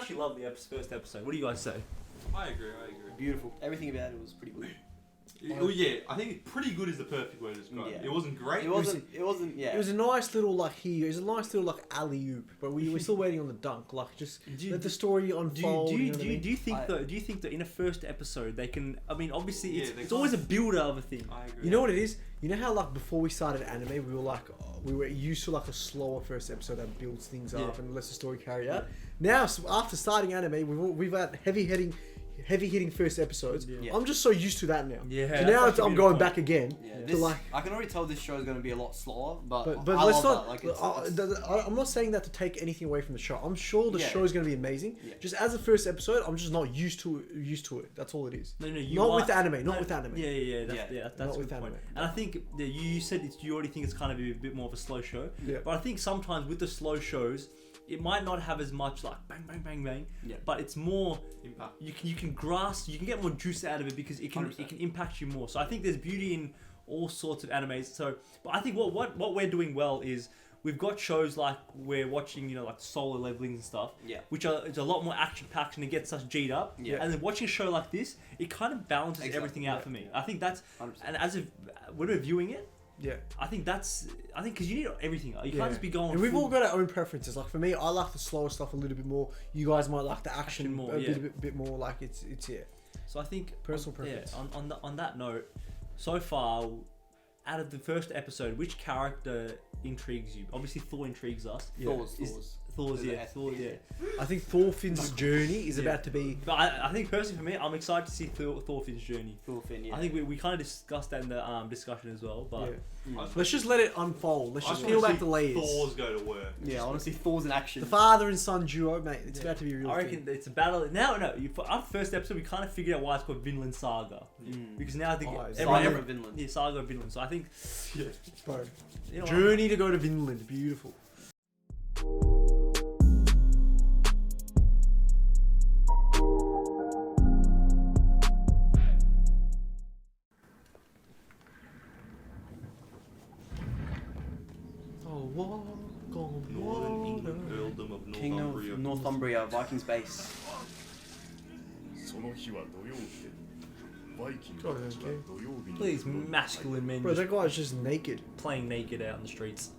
actually love the first episode. What do you guys say? I agree. Beautiful. Everything about it was pretty good. Oh yeah, I think pretty good is the perfect word to describe it. Yeah. It wasn't great. It wasn't. Yeah. It was a nice little it was a nice little alley oop, but we're still waiting on the dunk. Like just let the story unfold. Do you think that in a first episode they can? I mean, obviously it's can't. always a builder of a thing. I agree. You know what it is? You know how like before we started anime, we were used to like a slower first episode that builds things up and lets the story carry out. Now after starting anime, we've had heavy hitting first episodes. Yeah. I'm just so used to that now. Yeah, so now I'm going back again. Yeah, I can already tell this show is going to be a lot slower, but I let's love not. that. Like, I'm not saying that to take anything away from the show. I'm sure the show is going to be amazing. Yeah. Just as a first episode, I'm just not used to it. That's all it is. No, not with anime. Yeah. That's a good point. And I think you said you already think it's kind of a bit more of a slow show. Yeah. But I think sometimes with the slow shows, it might not have as much like bang bang bang bang. Yeah. But it's more Impact. you can grasp, you can get more juice out of it because it can 100%. impact you more. So I think there's beauty in all sorts of animes. So, but I think what we're doing well is we've got shows like we're watching, like solo leveling and stuff. Yeah. Which it's a lot more action packed and it gets us G'd up. Yeah. And then watching a show like this, it kind of balances everything out for me. I think that's 100%. and as if when we're viewing it. Yeah. I think because you need everything. You can't just be going. And we've all got our own preferences. Like for me, I like the slower stuff a little bit more. You guys might like the action more, a bit more. Like it's yeah. So I think personal preference. Yeah, on that note, so far, out of the first episode, which character intrigues you? Obviously, Thor intrigues us. Yeah. Thor's. I think Thorfinn's journey is about to be. But I think personally for me, I'm excited to see Thorfinn's journey. Thorfinn, yeah. I think we kind of discussed that in the discussion as well. But Let's just let it unfold. Let's just peel back the layers. Thor's go to work. Yeah, honestly, Thor's in action. The father and son duo, mate. It's about to be a real I reckon it's a battle. Now, for our first episode, we kind of figured out why it's called Vinland Saga. Because now I think Saga of Vinland. Yeah, Saga of Vinland. So I think, Bro. you know, Journey to go to Vinland. Beautiful. Northern England, Earldom of King of Northumbria, Vikings base. please, masculine men Bro, just that guy's just naked. playing naked out in the streets.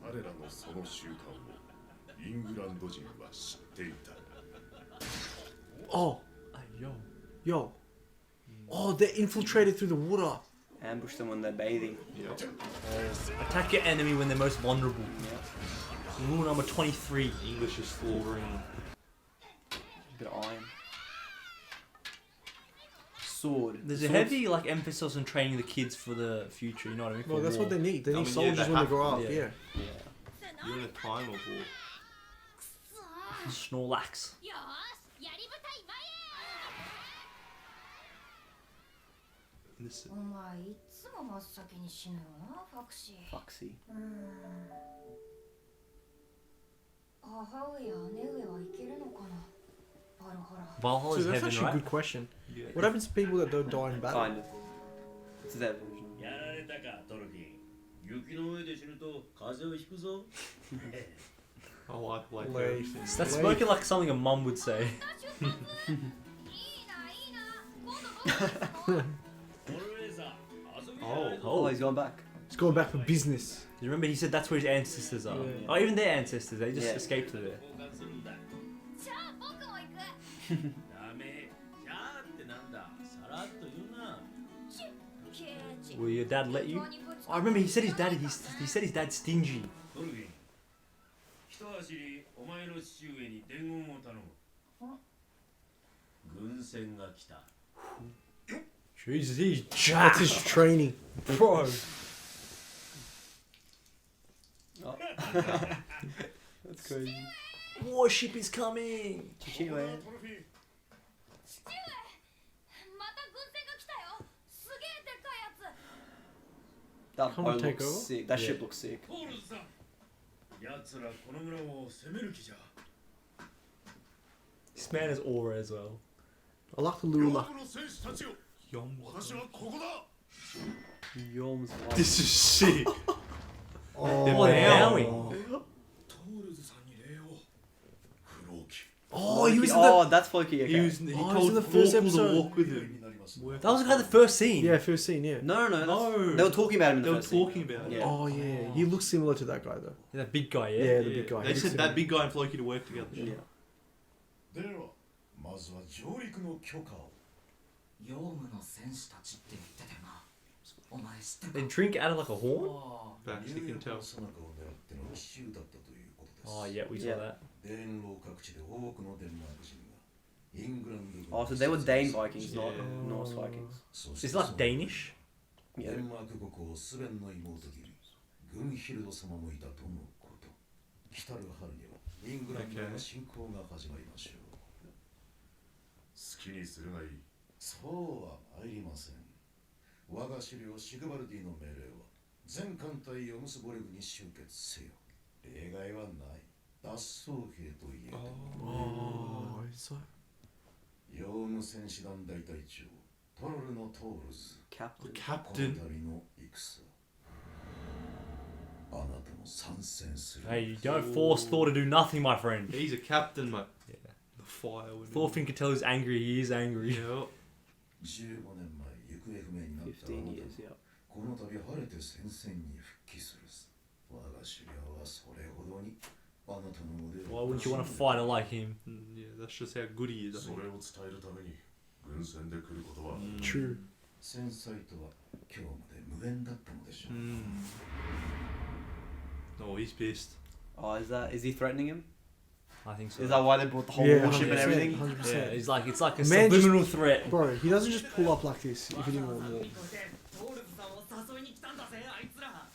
Oh, Yo. yo. Oh, they're infiltrated through the water. Ambush them when they're bathing. Attack your enemy when they're most vulnerable. Yeah. Rule number 23. English is slaughtering. Bit of iron. Sword. There's a Swords. heavy emphasis on training the kids for the future. You know what I mean? Well, For that's war. what they need. They need yeah, soldiers they when they have grow to, up. yeah. Yeah. Yeah. You're in a time of war. Snorlax. Innocent. お前いつも真っ先に死ぬよな、ファクシー。 Foxy. 母上や姉上は生きるのかな、バルハラ。 Valhalla is So that's heaven, actually a right? good question. Yeah. What happens to people that don't die in battle? Kind of. It's their version. やられたか、トルフィン。雪の上で死ぬと風邪をひくぞ。 Oh, I like Late. everything. That's spoken like something a mum would say. いいな、いいな。今度どうするの？モルレーザー、遊びじゃないぞ。 Oh, he's going back. He's going back for business. You remember he said that's where his ancestors are. Yeah. Oh, even their ancestors. They just Yeah. escaped to there. 交換するんだ。じゃあ僕も行く。ダメ。じゃあってなんだ。さらっと言うな。ケージ。 Will your dad let you? 本当にぶつか I remember he said his dad's stingy. トルフィン。一走りお前の父上に伝言を頼む。軍船が来た。 Jesus, he's That's his training. bro. Oh. That's crazy. Warship is coming. 父上。父上、また軍船が来たよ。すげえでかいやつ。 That Come on, boat take looks over. sick. That Yeah. ship looks sick. ポールズさん。奴らこの村を攻める気じゃ。 This man has aura as well. I like the little の戦士たちよ。 私はここだ。 Yom's This is sick. Oh, What are they bowing? トールズさんに礼を。フローキ。Oh, he was in Oh, the. that's Floki. Okay. He Oh, he was told in the first Morkel episode. to walk with him. That was kind of the first scene. Yeah, first scene. Yeah. No. No. They were talking about him in the They were first scene. talking about it. Yeah. Oh yeah, he looks similar to that guy though. That big guy, yeah. Yeah, the big guy. They He looks said similar. that big guy and Floki to work together. Yeah. ではまずは上陸の許可を。ヨウムの戦士たちって言ってたよな。お前知って They るか？ drink out of like a horn? あ Perhaps you ニューヨ can ーク tell. の最中を狙っての奇襲だったということです。 Oh, yeah, we saw Yeah. that. デーンロー各地で多くのデンマーク人がイングランド軍 Oh, so they were Dane Vikings, not Yeah. Norse Vikings. そして It's like Danish. デ Yeah. ンマーク国王スベンの妹君グンヒルド様もいたとのこと来たる春にはイングランドへの侵攻が始まりましょう好きにするがいいそうは参りません我が首領シグバルディの命令は全艦隊ヨムスボレグに集結せよ例外はない脱走兵といえど Oh, it's like. ヨウム戦士団大隊長トロルのトールズ Captain. この Captain. 度の戦あなたも参戦する Hey, you don't force Thor to do nothing, my friend. He's a captain, mate. Yeah. The fire. with Thor him. can tell he's angry. He is angry. Yeah. 15年前行方不明になったあな15た years, yeah. この度晴れて戦線に復帰する我が首領はそれほどにあなたの腕 Why wouldn't you want a fighter like him? Yeah, that's just how good he is. I そ think. れを伝えるために軍船で来ることは True. 戦災とは今日まで無縁だったのでしょう Oh, he's pissed. Oh, is he threatening him? I think so. Is that why they brought the whole Yeah, warship and 100%, everything? 100%. Yeah, it's like a Man just- subliminal threat. Bro, he doesn't just pull up like this if he didn't want war. トールズさんを誘いに来たんだぜあいつら。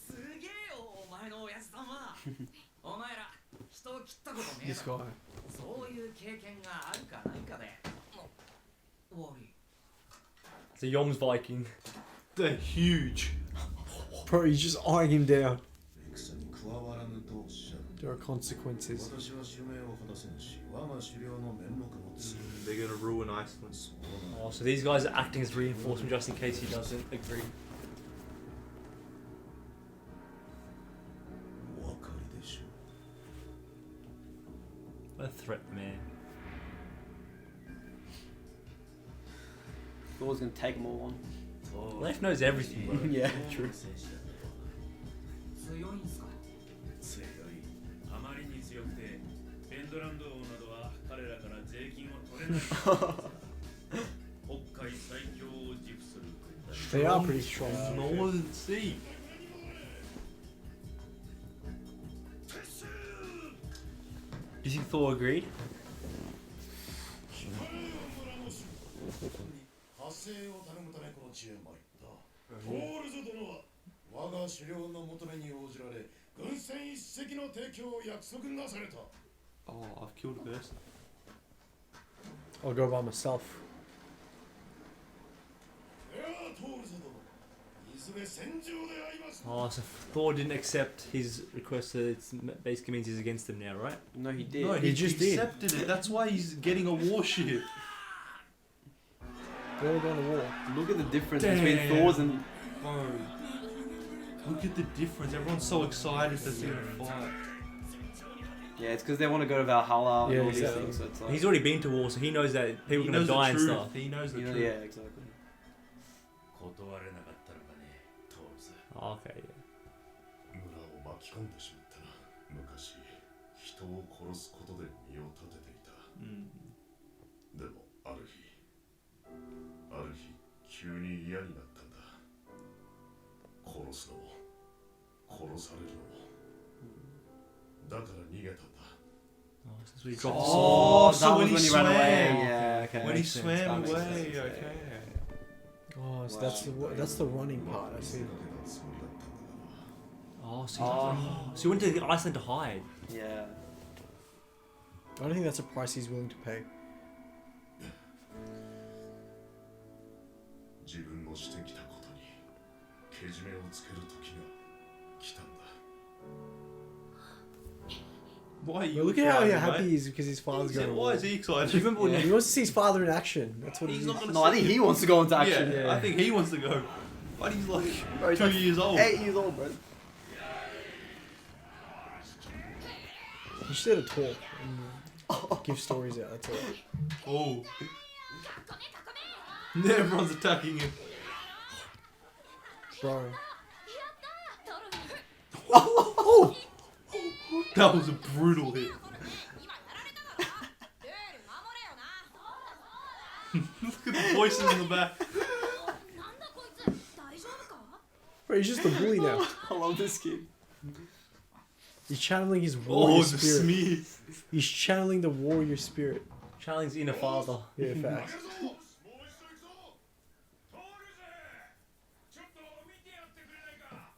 すげえよお前の親父さんは。お前ら人を切ったことねえ This だろ。 guy. そういう経験があるかないかで。悪い。 It's a Yoms Viking. They're huge. Bro, he's just eyeing him down. 戦に加わらぬとおっしゃる There are consequences. 私は使命を果たせぬし我が首領の面目もつ They're gonna ruin Iceland. そうな Oh, so these guys are acting as reinforcement just in case he doesn't agree. お分かりでしょう What a threat, man. Thor's gonna take them all on. Leif knows everything, bro. Yeah, true. 強いんすか？強いあまりに強くてフェンドランド王などは彼らから税金を取れない北海最強を自負する国だ They are pretty strong. Northern Sea. Do you think Thor agreed? 発生を頼むためこの地へ参ったトールズ殿は我が首領の求めに応じられ軍船一隻の提供を約束なされた Oh, I've killed a person. I'll go by myself. いやトールズ殿いずれ戦場であります Oh, so Thor didn't accept his request, so it basically means he's against him now, right? No, he did. No, He just did. accepted it. That's why he's getting a warship. They're all going to war. Look at the difference Damn. between Thor's and. Bro, look at the difference. Everyone's so excited that they're gonna fight. Yeah, it's because they want to go to Valhalla Yeah, and all these exactly. things. So it's like. He's already been to war, so he knows that people He are going knows to the die and truth. stuff. He knows the You know, truth. yeah, exactly. 断れなかったのかねトールズ Oh, okay, yeah. 村を巻き込んでしまったな昔人を殺すことで身を立てていた でもある日急に嫌になったんだ殺すのも殺されるのもだから逃げたんだ Oh, so he dropped Oh, that so was when he ran away. swam. Yeah, okay. When he Makes sense. swam That makes away, sense, yeah. okay. Oh, so that's the running part. I see. 出かけたつもりだったんだが Oh, so Oh. he went to Iceland to hide. Yeah. I don't think that's a price he's willing to pay. 自分のしてきたことにけじめをつける時が来たんだ Why are you But look at how excited, happy mate? he is because his father's Yeah, going to why war. is he excited? Do you remember when He wants to see his father in action. That's what He's it is. not gonna No, I think he wants to go into action. Yeah, I think he wants to go. But he's like Bro, he's 2 like years old. 8 years old, bro. He should have talk. give stories out. That's all. Oh. Everyone's attacking him. Bro. やったートロフィー Oh! That was a brutal hit. 今やられただろルール守れよな Look at the voices in the back. なんだこいつ大丈夫か Bro, he's just a bully now. I love this kid. He's channeling his warrior Oh, the spirit. smear. He's channeling the warrior spirit. Challenge inner father. Yeah, facts. もう一度行くぞトールズちょっと見てやってくれないか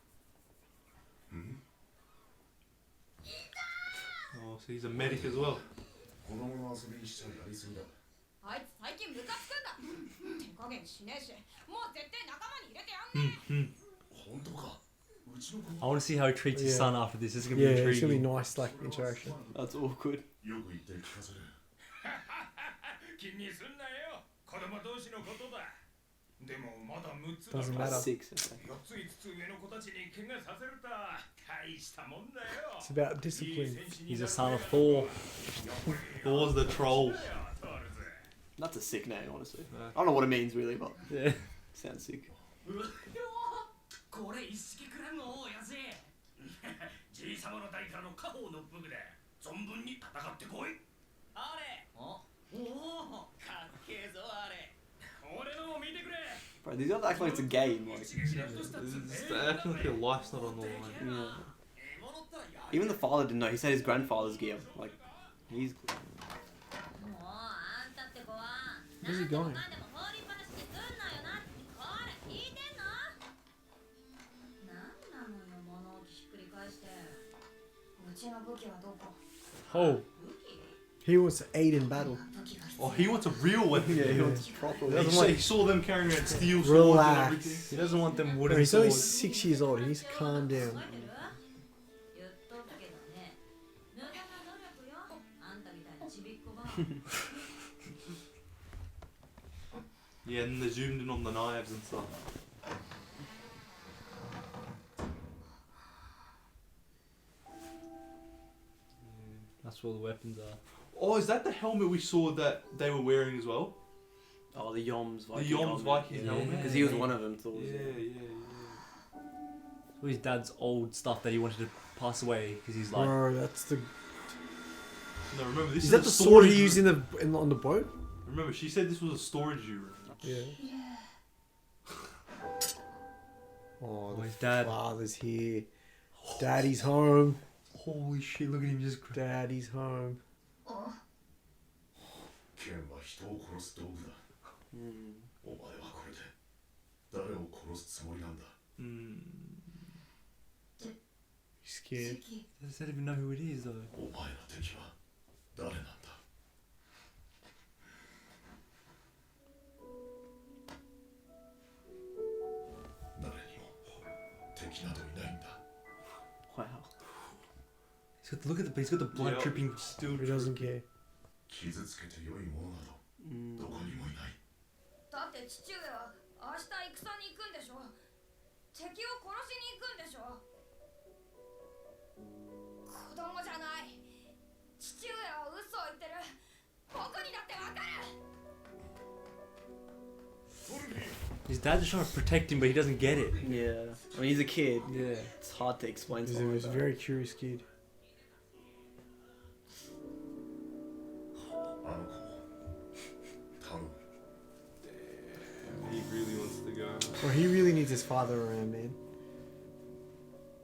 Oh, so he's a medic as well. 子供の遊びにしちゃやりすぎだ。あいつ最近ムカつくんだ手加減しねえしもう絶対仲間に入れてやんね本当か。うちの子 I want to see how he treats his Yeah. son after this. This is gonna be Yeah, it's gonna be intriguing. nice, like, interaction. That's awkward. よく言って聞かせる。気にすんなよ子供同士のことだでもまだ6つだ Doesn't ろ matter. 6, okay. 4つ5つ上の子たちに怪我させると大したもんだよ It's about discipline. He's a son of Thor. Thor's the troll. That's a sick name, honestly. Yeah. I don't know what it means really, but Yeah. sounds sick. これ一式くらんの親父じいさまの代からの家宝の武具で存分に戦ってこいあれおおかっけえぞあれ俺のも見てくれ Bro, these guys act like it's a game. Like, They're acting like their life's not on the line. yeah. Even the father didn't know. He said his grandfather's gear. Like, he's. もうあんたって子は Where's he 何でも going? かんでも放りっぱなしにすんなよなこれ聞いてんのなんなのよ物置ひっくり返してうちの武器はどこ Oh. 武器 He wants to aid in battle. 武器が必 Oh, 要 he wants a real weapon. Yeah, he Yeah. wants proper. He, Doesn't saw, want- he saw them carrying around steel swords and Relax. everything. He doesn't want them Bro, wooden he's only swords. 6 years old. He needs to calm down. 考えてる言っとくけどね無駄な努力よあんたみたいなちびっこば Yeah, and they zoomed in on the knives and stuff. That's where the weapons are. Oh, is that the helmet we saw that they were wearing as well? Oh, the Yom's The Viking. Yom's Viking Yeah. helmet? Because he was one of them. Thor was, Yeah, yeah. yeah, So his dad's old stuff that he wanted to pass away because he's like. Bro, that's the. yeah. No, remember, this Is is that a the sword he storage used room. on the boat? Remember, she said this was a storage room. Yeah. Oh, Oh, the his dad. father's here. Daddy's home. Holy shit! Look at him just. Daddy's home. 剣は人を殺す道具だ。 Mm. お前はこれで誰を殺すつもりなんだ。 Mm. He's scared. Does that even know who it is though? お前の敵は誰なんだ。誰にも敵などいないんだ。 Wow. He's got look at the. He's got the blood Yeah. dripping. Still He doesn't care. 傷つけて良いものなど Mm. どこにもいない。だって父上は明日戦に行くんでしょ敵を殺しに行くんでしょ子供じゃない父上は嘘を言ってる僕にだってわかる His dad's just trying to protect him, but he doesn't get it. Yeah. I mean, he's a kid. Yeah. It's hard to explain He's something a like that. very curious kid. あの子も頼む。 He really wants to go. Bro, he really needs his father around, man.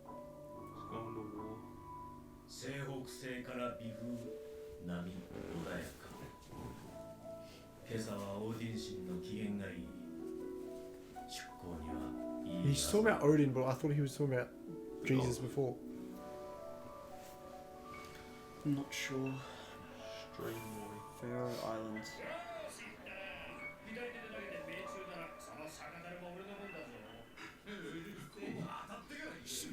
He's going to war. 西北西から微風波穏やか今朝はオーディン神の機嫌がいい出港にはいい He's talking about Odin, but I thought he was talking about Jesus before. I'm not sure. Stream warning. Faroe Islands. 左手で投げて命中ならその魚だれも俺のもんだぞ当たってるて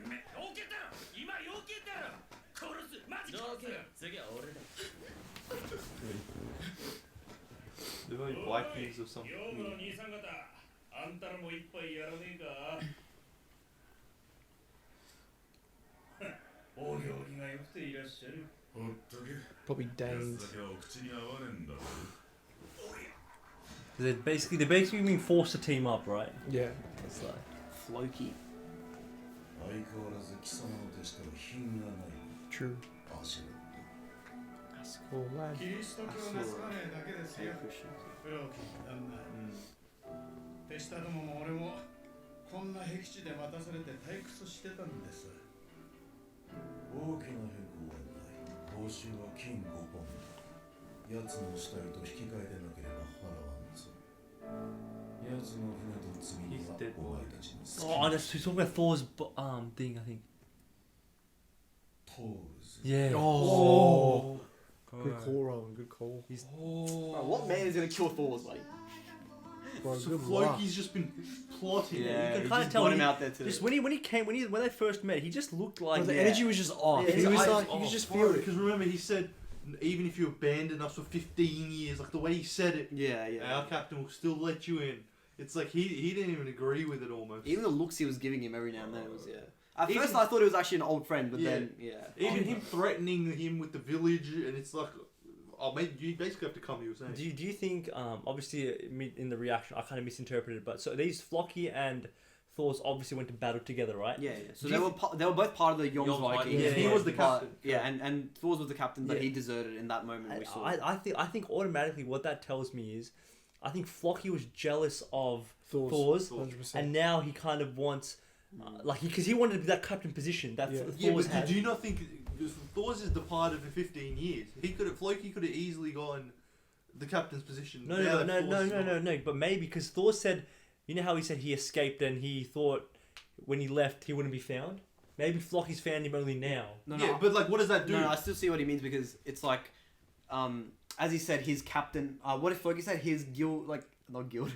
めえよけたろ今よけたろ殺すマジ殺す次は俺だ They're like Vikings or something. ヨウムの兄さん方あんたらも一杯やらねえかお行儀が良くていらっしゃる。ほっとけ。 Probably やつ Danes. だけはお口に合わねえんだろ。 They're basically being forced to team up, right? Yeah. It's like Floki. 相変わらず貴様の手下は品がない。 True. 足だ。 That's cool, lad. キリスト教が好かねえだけですよ。フロキ旦那。手下どもも俺もこんな僻地で待たされて退屈してたんです。大きな変更はない。報酬は金5ポンド。奴の死体と引き換えでなければ払わんぞ。奴の船と罪にはお前たちの好き oh, that's he's talking about Thor's thing, I think. トールズ。 Yeah. Oh. Good call, Rowan. Good call. Bro, what man is gonna kill Thor's buddy? Bro, So good luck. Floki's just been plotting. Yeah, can he kinda just tell got him he- out there too. Just when they first met, he just looked like Bro, the energy was just off. Yeah, he his was eyes like, you off. could just feel it. Because remember, he said, even if you abandon us for 15 years, like the way he said it, Yeah, yeah. our captain will still let you in. It's like he didn't even agree with it almost. Even the looks he was giving him every now and then was At Even- first I thought it was actually an old friend, but Yeah. then Even him threatening him with the village, and it's like, oh mate, you basically have to come. You were saying. Do you think obviously in the reaction I kind of misinterpreted it, but so these Floki and Thor's obviously went to battle together, right? yeah. So Do they you were they were both part of the Jomsviking. Jomsviking, yeah, he was the but- captain. Yeah, and Thor's was the captain, but Yeah. he deserted in that moment. We saw. I think automatically what that tells me is, I think Floki was jealous of Thor's. Thor's, 100%. and now he kind of wants, because he wanted to be that captain position that Yeah. Yeah, Thor's but had. do you not think Thor's is departed for 15 years? Floki could have easily gotten the captain's position. No, now no, that no, Thor's no, is no, gone. no, no. But maybe because Thor said, you know how he said he escaped and he thought when he left he wouldn't be found. Maybe Floki's found him only now. No, Yeah, but like, what does that do? No, I still see what he means because it's like, as he said, his captain. What if Floki said his guild, like not guild,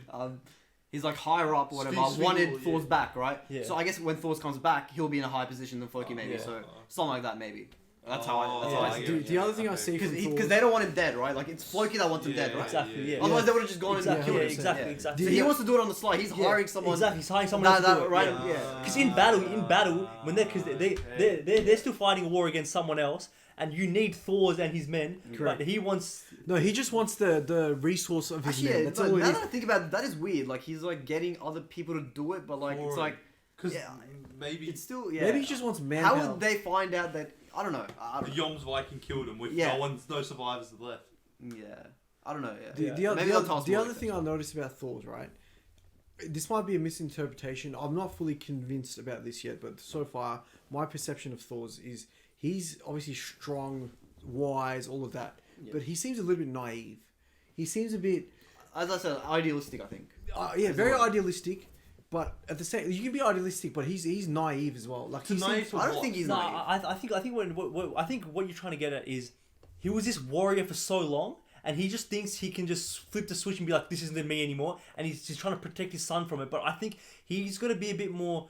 he's like higher up or whatever, Sphinx wanted Field, Thor's yeah. back, right? Yeah. So I guess when Thor comes back, he'll be in a higher position than Floki, maybe. yeah. So something like that, maybe. That's how I. That's Oh, how I yeah, see Dude, it. the other thing I see from Because Thor, they don't want him dead, right? Like it's Floki that wants him dead, right? Exactly. Yeah. Otherwise, they would have just gone Exactly. and killed Yeah. him. Exactly. Yeah. Exactly. So he wants to do it on the slide. He's hiring someone. Exactly. He's hiring someone else to do it. right? Yeah. Yeah. Because in battle, when they're still fighting a war against someone else, and you need Thor's and his men. Correct. But he wants. no, he just wants the resource of his Actually, men. yeah, That's but all it now is. that I think about it, that is weird. Like he's like getting other people to do it, but like it's Or- like Because yeah, maybe it's still yeah. Maybe he just wants How manpower. would they find out that? I don't know. I the don't, Jomsviking killed him with Yeah. no survivors left. yeah, I don't know. Yeah. The Maybe they'll tell us the more other like thing that. I noticed about Thor's, right? This might be a misinterpretation. I'm not fully convinced about this yet, but so far, my perception of Thor's is he's obviously strong, wise, all of that. Yeah. But he seems a little bit naive. He seems a bit, As I said, idealistic. I think. very well. idealistic. But at the same, you can be idealistic, but he's naive as well. Like To he seems- naive to I don't what? think he's No, naive. I think what you're trying to get at is he was this warrior for so long, and he just thinks he can just flip the switch and be like, this isn't me anymore, and he's just trying to protect his son from it. But I think he's got to be a bit more.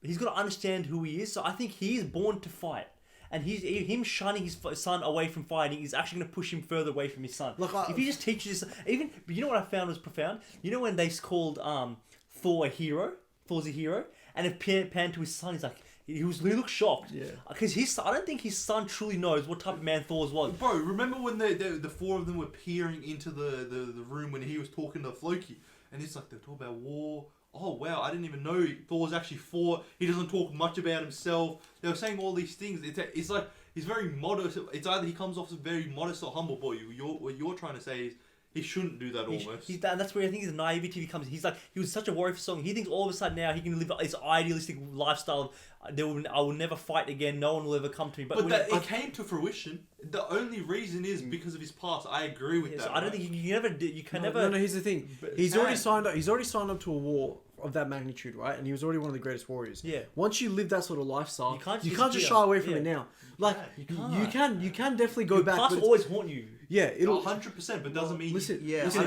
He's got to understand who he is. So I think he's born to fight. And him shunning his son away from fighting is actually going to push him further away from his son. Look, if he just teaches his but you know what I found was profound? You know when they called Thor a hero? Thor's a hero? And it panned to his son, he's like, he looked shocked. Yeah. Because I don't think his son truly knows what type of man Thor's was. Bro, remember when the four of them were peering into the room when he was talking to Floki, and it's like they're talking about war. Oh wow, I didn't even know Thor's actually fought. He doesn't talk much about himself. They were saying all these things. It's like he's very modest. It's either he comes off as very modest or humble. Boy, what you're trying to say is he shouldn't do that almost. And that's where I think his naivety comes. He's like, he was such a warrior for so long. He thinks all of a sudden now he can live this idealistic lifestyle. I will never fight again. No one will ever come to me. But that, it came to fruition. The only reason is because of his past. I agree with that. I don't think you can never. No, here's the thing. But He's sad. already signed up. He's already signed up to a war of that magnitude, right? And he was already one of the greatest warriors. Yeah. Once you live that sort of lifestyle, You can't you just can't just disappear. shy away from Yeah. it now. Like You can't. you can definitely go Your back. past But will always haunt you. yeah, it'll. 100%, but doesn't mean Listen, Yeah, listen,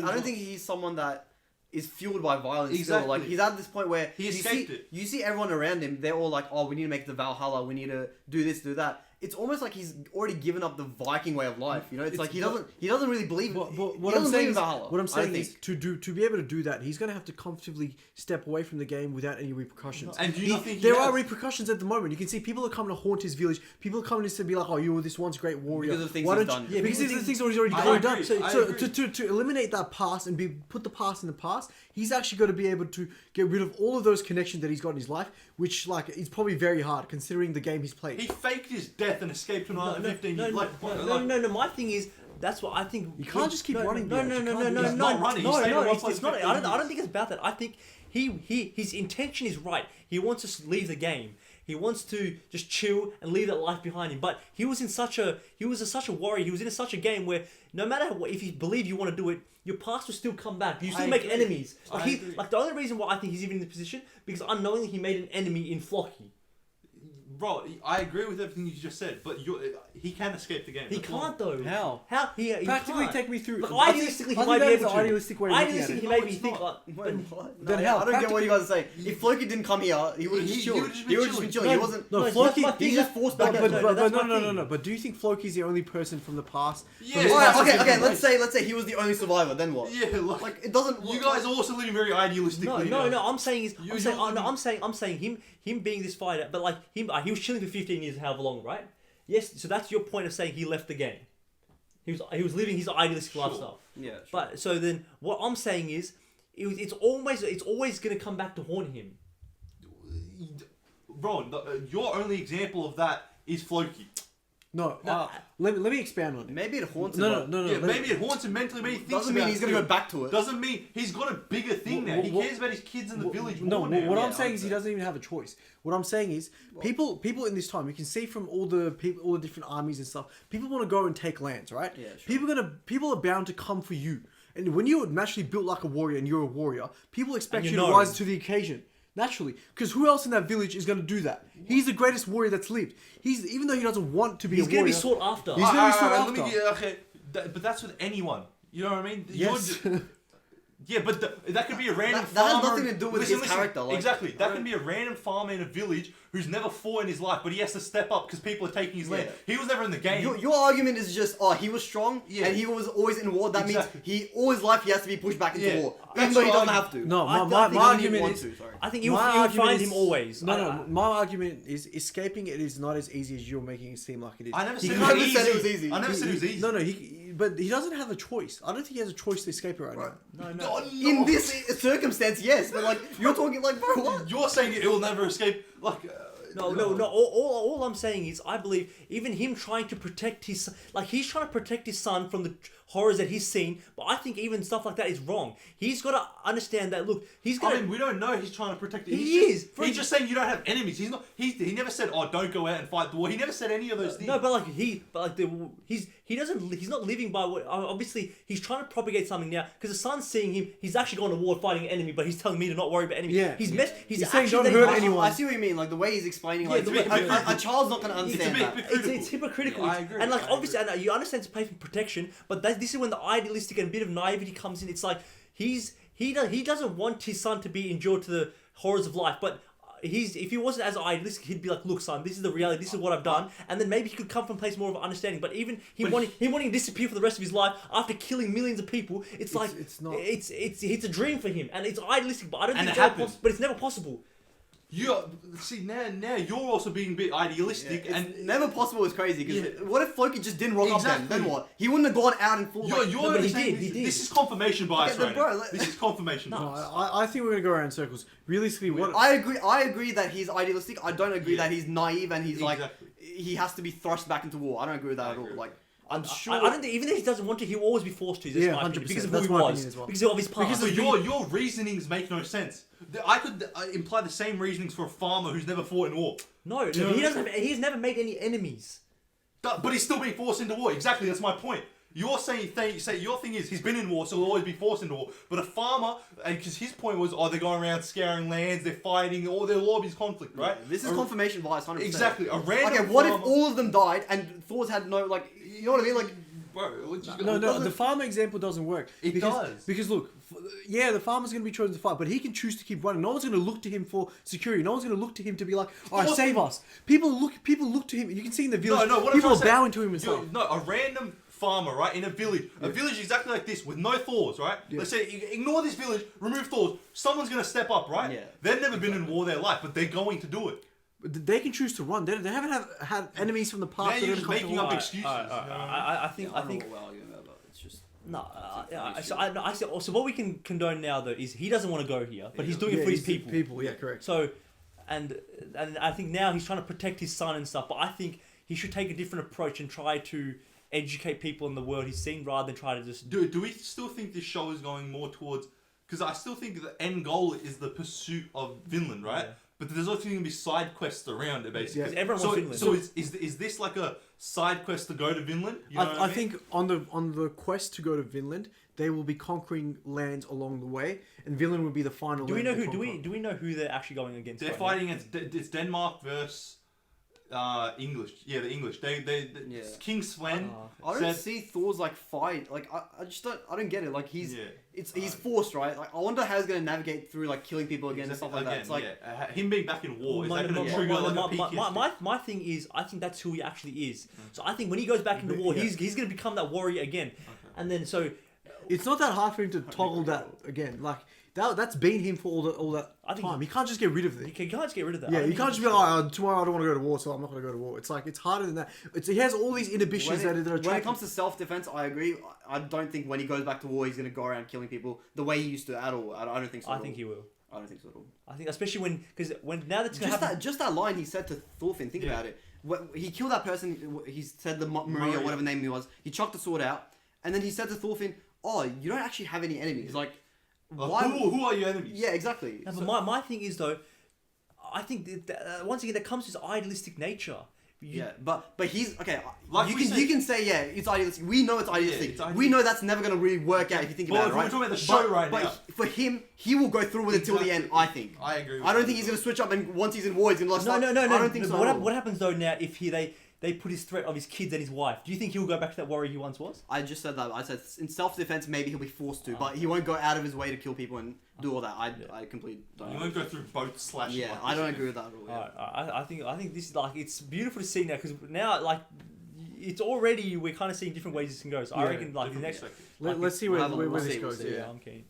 I don't think he's someone that is fueled by violence. Exactly. Still. Like he's at this point where He you escaped see, it. You see everyone around him. They're all like, "Oh, we need to make the Valhalla. We need to do this, do that." it's almost like he's already given up the Viking way of life. You know, it's like he but- doesn't really believe. But he what doesn't I'm saying believe in is, Valhalla, what I'm I saying don't is think. to be able to do that, he's going to have to comfortably step away from the game without any repercussions. And do you not think there are repercussions at the moment? You can see people are coming to haunt his village. People are coming to be like, "Oh, you were this once great warrior." Because of things Why he's don't you- done. Yeah, because of the things he's already I done. agree, I So agree. to eliminate that past and put the past in the past, he's actually got to be able to get rid of all of those connections that he's got in his life, which like is probably very hard considering the game he's played. He faked his death and escaped to another 15 years. No. My thing is, that's what I think. You can't just keep running, No, Bjorn. no, You no, can't no, do no, that. no, He's not running. He's no, staying no. in one It's place not. for I 15 don't years. think it's about that. I think his intention is right. He wants to leave the game. He wants to just chill and leave that life behind him. But he was such a warrior. He was in such a game where no matter what, if you believe you want to do it, your past will still come back. You still I make agree. enemies. I Like agree. the only reason why I think he's even in this position because unknowingly he made an enemy in FLOKI. Bro, I agree with everything you just said, but he can escape the game. He That's all. can't though. How? How? He Practically can't. take me through. Look, I think- idealistically, I he think might that be is able the to. idealistic way of looking at Idealistically, it. he No, made me it's think not. like. Wait, what? Then No, how? I don't get what you guys are saying. If Floki didn't come here, he would have just He chilled. would've just He been would have just been chilling. chilling. He No, wasn't. No, No, Floki. that's my He's thing. just forced But, back. but, No, but, that's no, my no, no, thing. no. But do you think Floki's the only person from the past? Yeah. from this Alright, past okay, that's okay. been Let's say he was the only survivor. Then what? Yeah, Like it doesn't. you guys are also living very idealistically. No. I'm saying is, You- I'm saying him being this fighter, but like him, he was chilling for 15 years, however long, right? Yes. So that's your point of saying he left the game. He was living his idealistic lifestyle. Yeah. Sure. But so then, what I'm saying is, it's always gonna come back to haunt him. Bro, your only example of that is Floki. No, No. let me expand on it. Maybe it haunts him. No, but no, no, Yeah, no. maybe it haunts him mentally. Maybe he thinks Doesn't mean about he's it gonna still. go back to it. Doesn't mean he's got a bigger thing now. He What- cares about his kids in the village No, more now. what Yeah, I'm saying I'd is he say. doesn't even have a choice. What I'm saying is people in this time, you can see from all the people, all the different armies and stuff. People want to go and take lands, right? Yeah, sure. People are bound to come for you. And when you're naturally built like a warrior and you're a warrior, people expect And you you to know. rise to the occasion. Naturally, because who else in that village is going to do that? He's the greatest warrior that's lived. Even though he doesn't want to be He's a gonna warrior. be sought after. He's gonna be sought Let after. me okay, but that's with anyone. You know what I mean? Yes. Yeah, but that could be a random That has farmer. nothing to do with his character, like- exactly. That can be a random farmer in a village who's never fought in his life, but he has to step up because people are taking his land. Yeah. He was never in the game. Your argument is just, he was strong Yeah. and he was always in war. That Exactly. means all his life he has to be pushed back into Yeah. war, That's even though he what doesn't I- have to. No, I my think he argument wants is- to, sorry. I think you'll My find argument him is- always. No. My argument is escaping it is not as easy as you're making it seem like it is. I never He said, can't- it was, said it was easy. easy. I never said it was easy. No, but he doesn't have a choice. I don't think he has a choice to escape it right now. No. No, In this circumstance, yes, but like you're talking like, bro, what? You're saying it will never escape. Like, No. All I'm saying is, I believe even him trying to protect his he's trying to protect his son from the horrors that he's seen. But I think even stuff like that is wrong. He's got to understand that. Look, he's I gonna. mean, we don't know. He's trying to protect it. He is. He's just saying you don't have enemies. He's not. He never said, "Oh, don't go out and fight the war." He never said any of those things. No, but he's not living by what. Obviously, he's trying to propagate something now because the son's seeing him. He's actually gone to war fighting an enemy, but he's telling me to not worry about enemies. Yeah. He's He's saying actually don't hurt letting- anyone. I see what you mean. Like the way he's explaining, Yeah, like the way- a child's not gonna It's a understand bit that. hypocritical. It's hypocritical. Yeah, I agree. And like I obviously, and you understand it's paid for protection, but this is when the idealistic and bit of naivety comes in. It's like he doesn't want his son to be endured to the horrors of life, but if he wasn't as idealistic, he'd be like, look, son, this is the reality. This is what I've done, and then maybe he could come from a place more of understanding. But even him wanting to disappear for the rest of his life after killing millions of people, it's like it's not- it's a dream for him, and it's idealistic. But I don't And think it it's ever happens. but it's never possible. Now you're also being a bit idealistic, It's and never possible is crazy because Yeah. what if Floki just didn't rock up Exactly. then? Then what? He wouldn't have gone out and full. you're but he saying did, he did. This is confirmation bias, Okay, then, right? bro, now. let- This is confirmation No, bias. I think we're gonna go around in circles. Realistically, what I agree that he's idealistic. I don't agree Yeah. that he's naive and he's like Exactly. he has to be thrust back into war. I don't agree with that at all. agree. Like I'm sure. I don't think even if he doesn't want to, he'll always be forced to. That's Yeah, my opinion, 100%. because of That's who my he opinion was, as well. because of his past. So your reasonings make no sense. I could imply the same reasonings for a farmer who's never fought in war. No, You know he what I doesn't. He's never made any enemies. But he's still being forced into war. Exactly, that's my point. You're saying your thing is he's been in war, so he'll always be forced into war. But a farmer, and because his point was, they're going around scouring lands, they're fighting, or there'll always be conflict, right? This is A- confirmation bias, 100%. Exactly, a random Okay, what if farmer- all of them died and Thor's had no like? You know what I mean? Like bro. No, the farmer example doesn't work. It does. Because look, yeah, the farmer's going to be chosen to fight, but he can choose to keep running. No one's going to look to him for security. No one's going to look to him to be like, all right, save us. People look to him. You can see in the village, What I'm people trying are to say- bowing to him and stuff. No, a random farmer, right, in a village. A village exactly like this with no Thors, right? Yeah. Let's say, ignore this village, remove Thors. Someone's going to step up, right? Yeah. They've never been in war their life, but they're going to do it. But they can choose to run. They haven't had enemies from the past. Now that you're are just gonna come making to up war. excuses. I think I don't know what arguing about, but it's just. no. So what we can condone now though is he doesn't want to go here, but he's doing it for his it's people. People, yeah, correct. So, and I think now he's trying to protect his son and stuff. But I think he should take a different approach and try to educate people in the world he's seen rather than try to just. Do we still think this show is going more towards... Because I still think the end goal is the pursuit of Vinland, right? Yeah. But there's also going to be side quests around it, basically. Because everyone wants Vinland. So is this like a side quest to go to Vinland? You know what I mean? think on the quest to go to Vinland, they will be conquering lands along the way, and Vinland will be the final. Do we land know to who? conquer. Do we know who they're actually going against? They're right fighting against... It's Denmark versus... English. Yeah, the English. Yeah. King Sven I don't said... see Thor's like fight. Like I just don't get it. Like he's Yeah. he's forced, right? Like I wonder how he's gonna navigate through like killing people again and stuff like that. It's like him being back in war, is that going to my- trigger like a PTSD? my thing is, I think that's who he actually is. So I think when he goes back into war, Yeah. he's going to become that warrior again. And then so It's not that hard for him to toggle that again. Like that's been him for all that I think time. He can't just get rid of you it. can't just get rid of that. Yeah, I don't you think can't just be like, oh, tomorrow I don't want to go to war, so I'm not going to go to war. It's like, it's harder than that. He has all these inhibitions that are when attractive. it comes to self-defense, I agree. I don't think when he goes back to war, he's gonna go around killing people the way he used to at all. I don't think so. I at think all. he will. I don't think so at all. I think especially when now that's going to Just happen. that line he said to Thorfinn. Think Yeah. about it. He killed that person. He said the Maria Maria. or whatever name he was. He chucked the sword out, and then he said to Thorfinn, "Oh, you don't actually have any enemies. Like, why? Who are your enemies? Yeah, exactly. No, So- but my thing is though, I think once again that comes to his idealistic nature. yeah, but he's okay. Like you we can said- you can say yeah, it's idealistic. We know it's idealistic. it's idealistic. We know that's never gonna really work out if you think But about it, if right? we're talking about the show right but now. for him, he will go through with it till the end. I think. I agree with I don't you. think he's gonna switch up, and once he's in war, he's gonna like. No. I don't think But so. what happens though now if they put his threat of his kids and his wife? Do you think he'll go back to that warrior he once was? I just said that. I said in self-defense, maybe he'll be forced to, but he won't go out of his way to kill people and do all that. I completely don't. You won't go through both slashing. Yeah, like I this, don't man. agree with that at all. Yeah. I think this is like it's beautiful to see now because now like it's already we're kind of seeing different ways this can go. So I Yeah, reckon like the Different next. perspective. Let's see where We'll this see, goes. we'll see, Yeah. Yeah, I'm keen.